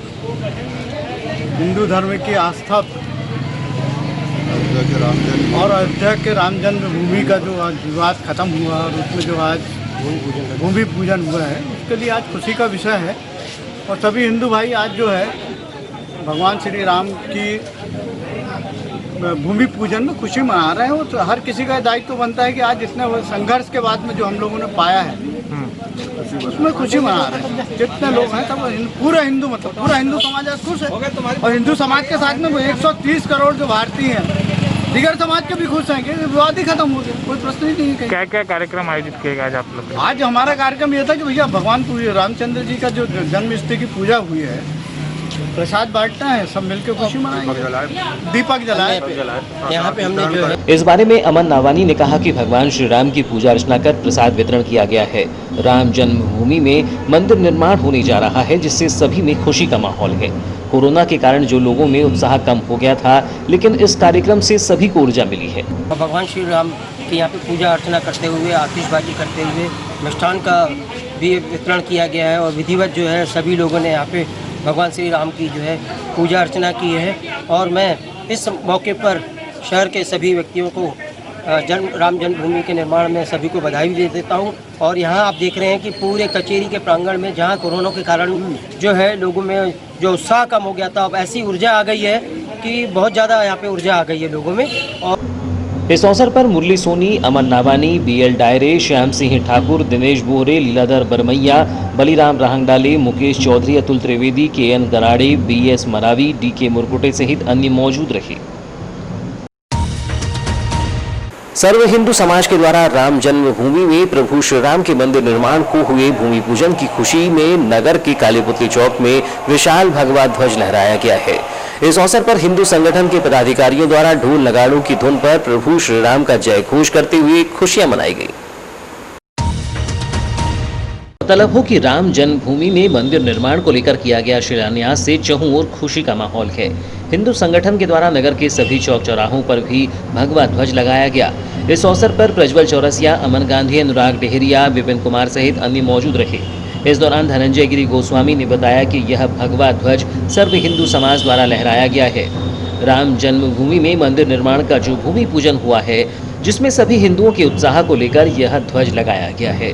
हिंदू धर्म की आस्था और अयोध्या के राम जन्मभूमि का जो आज विवाद खत्म हुआ और उसमें जो आज भूमि पूजन हुआ है, उसके लिए आज खुशी का विषय है। और सभी हिंदू भाई आज जो है भगवान श्री राम की भूमि पूजन में खुशी मना रहे हैं। तो हर किसी का दायित्व बनता है कि आज इतने संघर्ष के बाद में जो हम लोगों ने पाया है उसमें खुशी मना रहे हैं। जितने लोग हैं सब पूरा हिंदू, मतलब पूरा हिंदू समाज आज खुश है। और हिंदू समाज के साथ में 130 करोड़ जो भारतीय हैं, दीगर समाज के भी खुश हैं कि विवाद ही खत्म हो गया, कोई प्रश्न ही नहीं है। क्या क्या कार्यक्रम आयोजित किए गए आज आप लोग? आज हमारा कार्यक्रम ये था कि भैया भगवान रामचंद्र जी का जो जन्मस्थली की पूजा हुई है, प्रसाद बांटना है, सब मिलकर खुशी मनाएंगे, दीपक जलाए। यहाँ पे हमने जो है इस बारे में अमन नावानी ने कहा कि भगवान श्री राम की पूजा अर्चना कर प्रसाद वितरण किया गया है। राम जन्मभूमि में मंदिर निर्माण होने जा रहा है, जिससे सभी में खुशी का माहौल है। कोरोना के कारण जो लोगों में उत्साह कम हो गया था, लेकिन इस कार्यक्रम से सभी को ऊर्जा मिली है। भगवान श्री राम के यहाँ पे पूजा अर्चना करते हुए, आतिशबाजी करते हुए मिष्ठान का भी वितरण किया गया है और विधिवत जो है सभी लोगों ने यहाँ पे भगवान श्री राम की जो है पूजा अर्चना की है। और मैं इस मौके पर शहर के सभी व्यक्तियों को राम जन्मभूमि के निर्माण में सभी को बधाई दे देता हूँ। और यहाँ आप देख रहे हैं कि पूरे कचेरी के प्रांगण में जहाँ कोरोना के कारण जो है लोगों में जो उत्साह कम हो गया था, अब ऐसी ऊर्जा आ गई है कि बहुत ज़्यादा यहाँ पे ऊर्जा आ गई है लोगों में। और इस अवसर पर मुरली सोनी, अमन नावानी, BL डायरे, Shyam Singh Thakur, Dinesh Bohre, Leeladhar बरमैया, Baliram Rahangdale, Mukesh Chaudhary, Atul Trivedi, KN गराड़े, BS Maravi, DK Murkute सहित अन्य मौजूद रहे। सर्व हिंदू समाज के द्वारा राम जन्मभूमि में प्रभु श्री राम के मंदिर निर्माण को हुए भूमि पूजन की खुशी में नगर के कालीपुतली चौक में विशाल भगवा ध्वज लहराया गया है। इस अवसर पर हिंदू संगठन के पदाधिकारियों द्वारा ढोल नगाड़ों की धुन पर प्रभु श्री राम का जय घोष करते हुए खुशियां मनाई गई। गौरतलब हो कि राम जन्मभूमि में मंदिर निर्माण को लेकर किया गया शिलान्यास से चहुं ओर खुशी का माहौल है। हिंदू संगठन के द्वारा नगर के सभी चौक चौराहों पर भी भगवा ध्वज लगाया गया। इस अवसर पर प्रज्वल चौरसिया, अमन गांधी, अनुराग डेहरिया, विपिन कुमार सहित अन्य मौजूद रहे। इस दौरान धनंजय गिरी गोस्वामी ने बताया कि यह भगवा ध्वज सर्व हिंदू समाज द्वारा लहराया गया है। राम जन्मभूमि में मंदिर निर्माण का जो भूमि पूजन हुआ है, जिसमें सभी हिंदुओं के उत्साह को लेकर यह ध्वज लगाया गया है।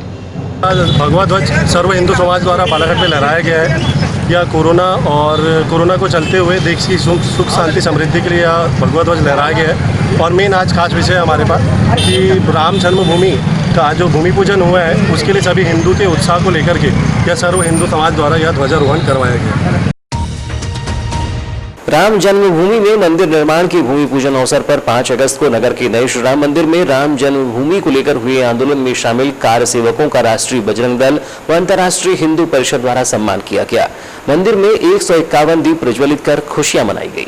भगवा ध्वज सर्व हिंदू समाज द्वारा बालाघाट में लहराया गया है। यह कोरोना को चलते हुए देश की सुख शांति समृद्धि के लिए यह भगवा ध्वज लहराया गया है। और मेन आज खास विषय हमारे पास कि राम जन्मभूमि का जो भूमि पूजन हुआ है, उसके लिए सभी हिंदू के उत्साह को लेकर के यह सर्व हिंदू समाज द्वारा यह ध्वजारोहण करवाया गया। राम जन्मभूमि में मंदिर निर्माण की भूमि पूजन अवसर पर 5 अगस्त को नगर के नए श्री राम मंदिर में राम जन्मभूमि को लेकर हुए आंदोलन में शामिल कार सेवकों का राष्ट्रीय बजरंग दल व अंतर्राष्ट्रीय हिंदू परिषद द्वारा सम्मान किया गया। मंदिर में 151 दीप प्रज्वलित कर खुशियां मनाई गई।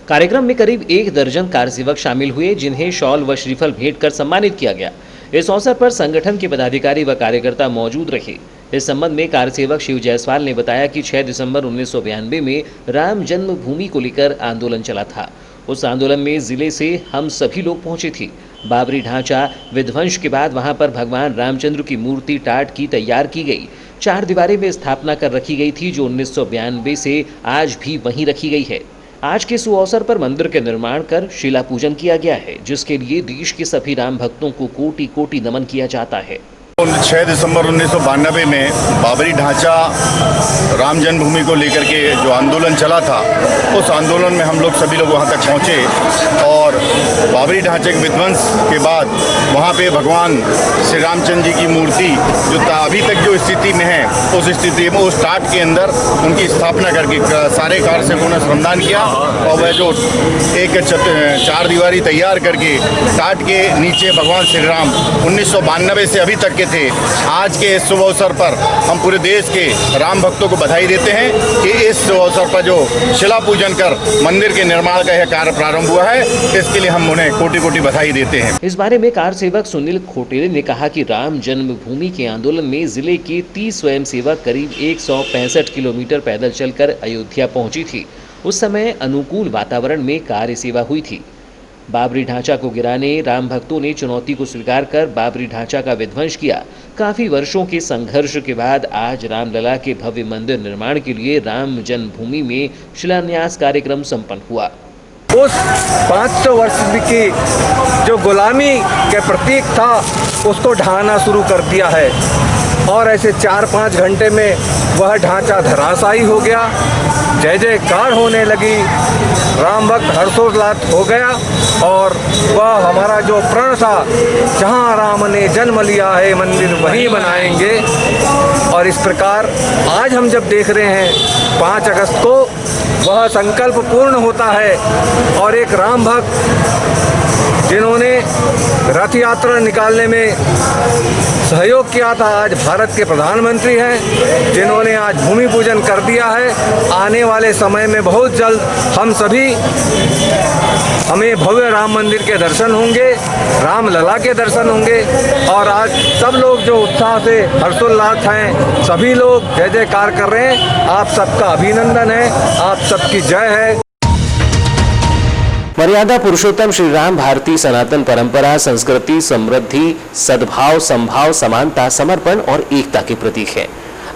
कार्यक्रम में करीब 1 दर्जन कार सेवक शामिल हुए, जिन्हें शॉल व श्रीफल भेंट कर सम्मानित किया गया। इस अवसर पर संगठन के पदाधिकारी व कार्यकर्ता मौजूद रहे। इस संबंध में कार सेवक शिव जायसवाल ने बताया कि 6 दिसंबर 1992 में राम जन्मभूमि को लेकर आंदोलन चला था। उस आंदोलन में जिले से हम सभी लोग पहुंचे थे। बाबरी ढांचा विध्वंस के बाद वहां पर भगवान रामचंद्र की मूर्ति टाट की तैयार की गई, 4 दीवारें में स्थापना कर रखी गई थी, जो 1992 से आज भी वहीं रखी गई है। आज के सुअवसर पर मंदिर के निर्माण कर शिला पूजन किया गया है, जिसके लिए देश के सभी राम भक्तों को कोटि कोटि नमन किया जाता है। 6 दिसंबर 1992 में बाबरी ढांचा राम जन्मभूमि को लेकर के जो आंदोलन चला था, उस आंदोलन में हम लोग सभी लोग वहां तक पहुंचे और बाबरी ढांचे के विध्वंस के बाद वहां पे भगवान श्री रामचंद्र जी की मूर्ति जो अभी तक जो स्थिति में है, उस स्थिति में उस टाट के अंदर उनकी स्थापना करके सारे कारसेवकों ने श्रमदान किया और वह जो एक 4 दीवारी तैयार करके टाट के नीचे भगवान श्री राम 1992 से अभी तक थे। आज के इस शुभ अवसर पर हम पूरे देश के राम भक्तों को बधाई देते हैं कि इस शुभ अवसर पर जो शिला पूजन कर मंदिर के निर्माण का यह कार्य प्रारंभ हुआ है, इसके लिए हम उन्हें कोटि कोटि बधाई देते हैं। इस बारे में कार सेवक सुनील खोटेले ने कहा कि राम जन्मभूमि के आंदोलन में जिले के 30 स्वयंसेवक करीब 165 किलोमीटर पैदल चलकर अयोध्या पहुंची थी। उस समय अनुकूल वातावरण में कार्य सेवा हुई थी। बाबरी ढांचा को गिराने राम भक्तों ने चुनौती को स्वीकार कर बाबरी ढांचा का विध्वंस किया। काफी वर्षों के संघर्ष के बाद आज रामलला के भव्य मंदिर निर्माण के लिए राम जन्मभूमि में शिलान्यास कार्यक्रम संपन्न हुआ। उस 500 वर्ष की जो गुलामी के प्रतीक था, उसको ढहाना शुरू कर दिया है और ऐसे 4-5 घंटे में वह ढांचा धराशायी हो गया। जय जयकार होने लगी, राम भक्त हर्षोल्लास हो गया और वह हमारा जो प्रण था, जहाँ राम ने जन्म लिया है मंदिर वहीं बनाएंगे। और इस प्रकार आज हम जब देख रहे हैं 5 अगस्त को वह संकल्प पूर्ण होता है और एक राम भक्त जिन्होंने रथ यात्रा निकालने में सहयोग किया था, आज भारत के प्रधानमंत्री हैं, जिन्होंने आज भूमि पूजन कर दिया है। आने वाले समय में बहुत जल्द हम सभी हमें भव्य राम मंदिर के दर्शन होंगे, रामलला के दर्शन होंगे और आज सब लोग जो उत्साह से हर्षोल्लास हैं, सभी लोग जय जयकार कर रहे हैं। आप सबका अभिनंदन है, आप सबकी जय है। मर्यादा पुरुषोत्तम श्री राम भारतीय सनातन परंपरा, संस्कृति, समृद्धि, सद्भाव, संभाव, समानता, समर्पण और एकता के प्रतीक है।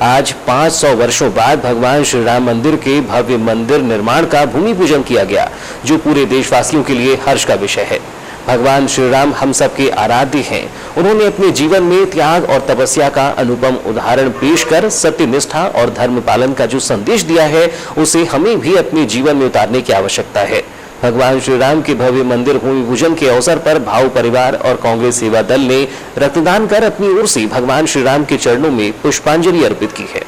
आज 500 वर्षों बाद भगवान श्री राम मंदिर के भव्य मंदिर निर्माण का भूमि पूजन किया गया, जो पूरे देशवासियों के लिए हर्ष का विषय है। भगवान श्री राम हम सबके आराध्य हैं। उन्होंने अपने जीवन में त्याग और तपस्या का अनुपम उदाहरण पेश कर सत्य, निष्ठा और धर्म पालन का जो संदेश दिया है, उसे हमें भी अपने जीवन में उतारने की आवश्यकता है। भगवान श्री राम के भव्य मंदिर भूमि पूजन के अवसर पर भाऊ परिवार और कांग्रेस सेवा दल ने रक्तदान कर अपनी ओर से भगवान श्री राम के चरणों में पुष्पांजलि अर्पित की है।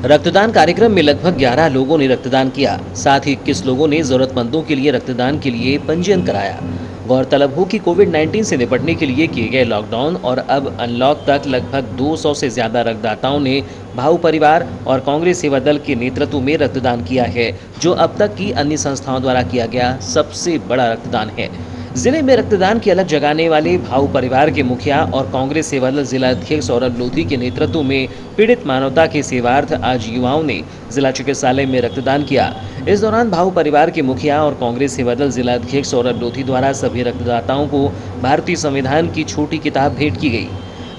रक्तदान कार्यक्रम में लगभग 11 लोगों ने रक्तदान किया। साथ ही 21 लोगों ने जरूरतमंदों के लिए रक्तदान के लिए पंजीयन कराया। गौरतलब हो कि कोविड-19 से निपटने के लिए किए गए लॉकडाउन और अब अनलॉक तक लगभग 200 से ज्यादा रक्तदाताओं ने भाऊ परिवार और कांग्रेस सेवा दल के नेतृत्व में रक्तदान किया है, जो अब तक की अन्य संस्थाओं द्वारा किया गया सबसे बड़ा रक्तदान है। जिले में रक्तदान की अलग जगाने वाले भाऊ परिवार के मुखिया और कांग्रेस सेवा दल जिला अध्यक्ष सौरभ लोधी के नेतृत्व में पीड़ित मानवता के सेवार्थ आज युवाओं ने जिला चिकित्सालय में रक्तदान किया। इस दौरान भाऊ परिवार के मुखिया और कांग्रेस सेवा दल जिला अध्यक्ष सौरभ लोधी द्वारा सभी रक्तदाताओं को भारतीय संविधान की छोटी किताब भेंट की गई।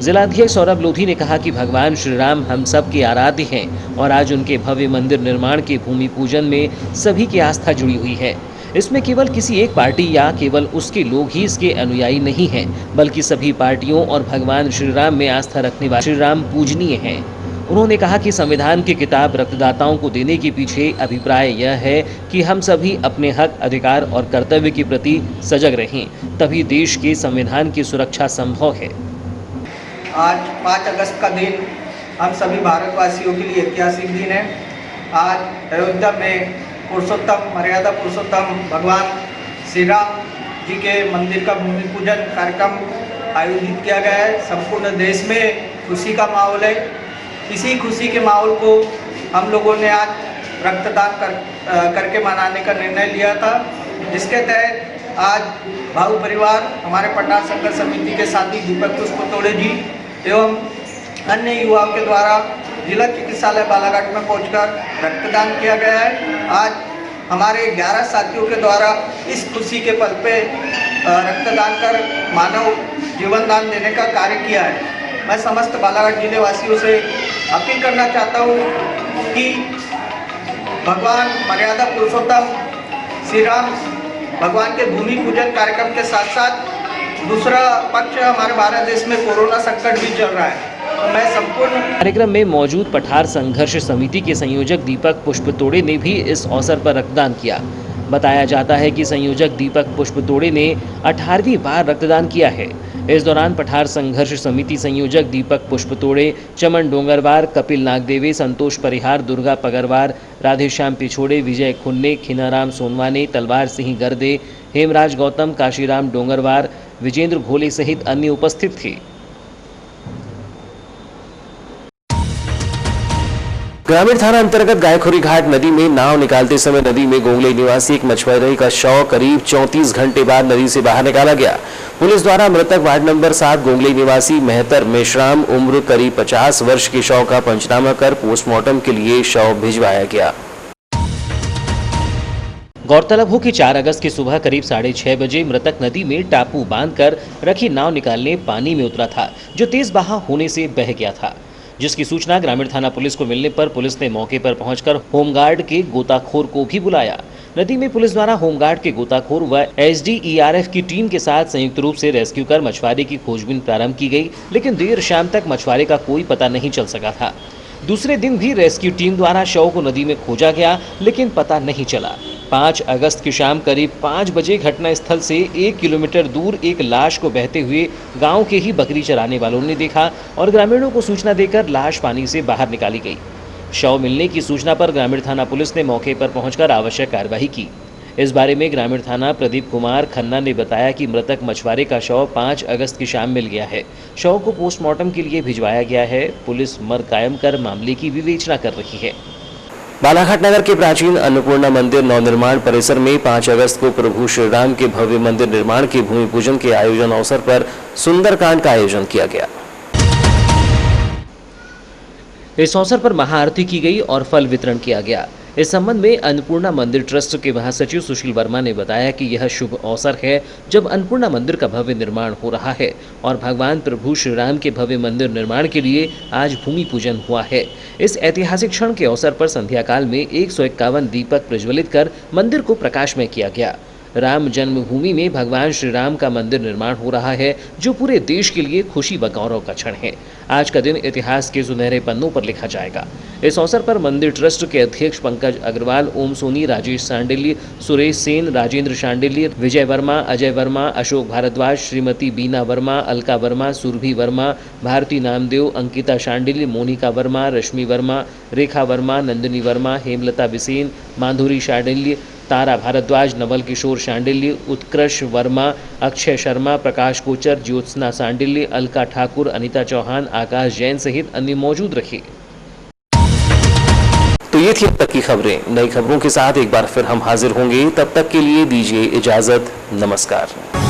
जिला अध्यक्ष सौरभ लोधी ने कहा कि भगवान श्री राम हम सब के आराध्य हैं और आज उनके भव्य मंदिर निर्माण के भूमि पूजन में सभी की आस्था जुड़ी हुई है। इसमें केवल किसी एक पार्टी या केवल उसके लोग ही इसके अनुयायी नहीं हैं, बल्कि सभी पार्टियों और भगवान श्री राम में आस्था रखने वाले श्री राम पूजनीय हैं। उन्होंने कहा कि संविधान की किताब रक्तदाताओं को देने के पीछे अभिप्राय यह है कि हम सभी अपने हक, अधिकार और कर्तव्य के प्रति सजग रहें, तभी देश के संविधान की सुरक्षा संभव है। आज 5 अगस्त का दिन हम सभी भारतवासियों के लिए ऐतिहासिक दिन है। आज अयोध्या में मर्यादा पुरुषोत्तम भगवान श्री राम जी के मंदिर का भूमि पूजन कार्यक्रम आयोजित किया गया है। संपूर्ण देश में खुशी का माहौल है। इसी खुशी के माहौल को हम लोगों ने आज रक्तदान करके मनाने का निर्णय लिया था, जिसके तहत आज भाऊ परिवार, हमारे पठार संघर्ष समिति के साथी दीपक पुष्पतोड़े जी एवं अन्य युवाओं के द्वारा जिला चिकित्सालय बालाघाट में पहुंचकर रक्तदान किया गया है। आज हमारे 11 साथियों के द्वारा इस खुशी के पल पे रक्तदान कर मानव जीवन दान देने का कार्य किया है। मैं समस्त बालाघाट जिले वासियों से अपील करना चाहता हूँ कि भगवान मर्यादा पुरुषोत्तम श्री राम भगवान के भूमि पूजन कार्यक्रम के साथ साथ दूसरा पक्ष हमारे भारत देश में कोरोना संकट भी चल रहा है। मैं संपूर्ण कार्यक्रम में मौजूद पठार संघर्ष समिति के संयोजक दीपक पुष्पतोड़े ने भी इस अवसर पर रक्तदान किया। बताया जाता है कि संयोजक दीपक पुष्पतोड़े ने 18वीं बार रक्तदान किया है। इस दौरान पठार संघर्ष समिति संयोजक दीपक पुष्पतोड़े, चमन डोंगरवार, कपिल नागदेवे, संतोष परिहार, दुर्गा पगरवार, राधेश्याम पिछोड़े, विजय खुन्ने, खीनाराम सोनवाने, तलवार सिंह गर्दे, हेमराज गौतम, काशीराम डोंगरवार, विजेंद्र घोले सहित अन्य उपस्थित थे। ग्रामीण थाना अंतर्गत गायखोरी घाट नदी में नाव निकालते समय नदी में गोंगले निवासी एक मछुआरे का शव करीब 34 घंटे बाद नदी से बाहर निकाला गया। पुलिस द्वारा मृतक वार्ड नंबर 7 गोंगले निवासी मेहतर मेश्राम उम्र करीब 50 वर्ष के शव का पंचनामा कर पोस्टमार्टम के लिए शव भिजवाया गया। गौरतलब हो कि 4 अगस्त की सुबह करीब 6:30 बजे मृतक नदी में टापू बांधकर रखी नाव निकालने पानी में उतरा था, जो तेज बहाव होने से बह गया था। जिसकी सूचना ग्रामीण थाना पुलिस को मिलने पर पुलिस ने मौके पर पहुंचकर होमगार्ड के गोताखोर को भी बुलाया। नदी में पुलिस द्वारा होमगार्ड के गोताखोर व SDERF की टीम के साथ संयुक्त रूप से रेस्क्यू कर मछुआरे की खोजबीन प्रारंभ की गई, लेकिन देर शाम तक मछुआरे का कोई पता नहीं चल सका था। दूसरे दिन भी रेस्क्यू टीम द्वारा शव को नदी में खोजा गया, लेकिन पता नहीं चला। 5 अगस्त की शाम करीब 5 बजे घटना स्थल से 1 किलोमीटर दूर एक लाश को बहते हुए गांव के ही बकरी चराने वालों ने देखा और ग्रामीणों को सूचना देकर लाश पानी से बाहर निकाली गई। शव मिलने की सूचना पर ग्रामीण थाना पुलिस ने मौके पर पहुंचकर आवश्यक कार्रवाई की। इस बारे में ग्रामीण थाना प्रदीप कुमार खन्ना ने बताया कि मृतक मछुआरे का शव 5 अगस्त की शाम मिल गया है। शव को पोस्टमार्टम के लिए भिजवाया गया है। पुलिस मर्ग कायम कर मामले की विवेचना कर रही है। बालाघाट नगर के प्राचीन अन्नपूर्णा मंदिर नवनिर्माण परिसर में 5 अगस्त को प्रभु श्री राम के भव्य मंदिर निर्माण के भूमि पूजन के आयोजन अवसर पर सुंदरकांड का आयोजन किया गया। इस अवसर पर महाआरती की गई और फल वितरण किया गया। इस संबंध में अन्नपूर्णा मंदिर ट्रस्ट के महासचिव सुशील वर्मा ने बताया कि यह शुभ अवसर है जब अन्नपूर्णा मंदिर का भव्य निर्माण हो रहा है और भगवान प्रभु श्री राम के भव्य मंदिर निर्माण के लिए आज भूमि पूजन हुआ है। इस ऐतिहासिक क्षण के अवसर पर संध्या काल में 151 दीपक प्रज्वलित कर मंदिर को प्रकाशमय किया गया। राम जन्मभूमि में भगवान श्री राम का मंदिर निर्माण हो रहा है, जो पूरे देश के लिए खुशी व गौरव का क्षण है। आज का दिन इतिहास के सुनहरे पन्नों पर लिखा जाएगा। इस अवसर पर मंदिर ट्रस्ट के अध्यक्ष पंकज अग्रवाल, ओम सोनी, राजेश सांडिल्य, सुरेश सेन, राजेंद्र सांडिल्य, विजय वर्मा, अजय वर्मा, अशोक भारद्वाज, श्रीमती बीना वर्मा, अलका वर्मा, सुरभि वर्मा, भारती नामदेव, अंकिता सांडिल्य, मोनिका वर्मा, रश्मि वर्मा, रेखा वर्मा, नंदिनी वर्मा, हेमलता बिसेन, माधुरी सांडिल्य, तारा भारद्वाज, नवल किशोर सांडिल्य, उत्कृष वर्मा, अक्षय शर्मा, प्रकाश कोचर, ज्योत्सना सांडिल्य, अलका ठाकुर, अनिता चौहान, आकाश जैन सहित अन्य मौजूद रहे। तो ये थी अब तक की खबरें। नई खबरों के साथ एक बार फिर हम हाजिर होंगे। तब तक के लिए दीजिए इजाजत। नमस्कार।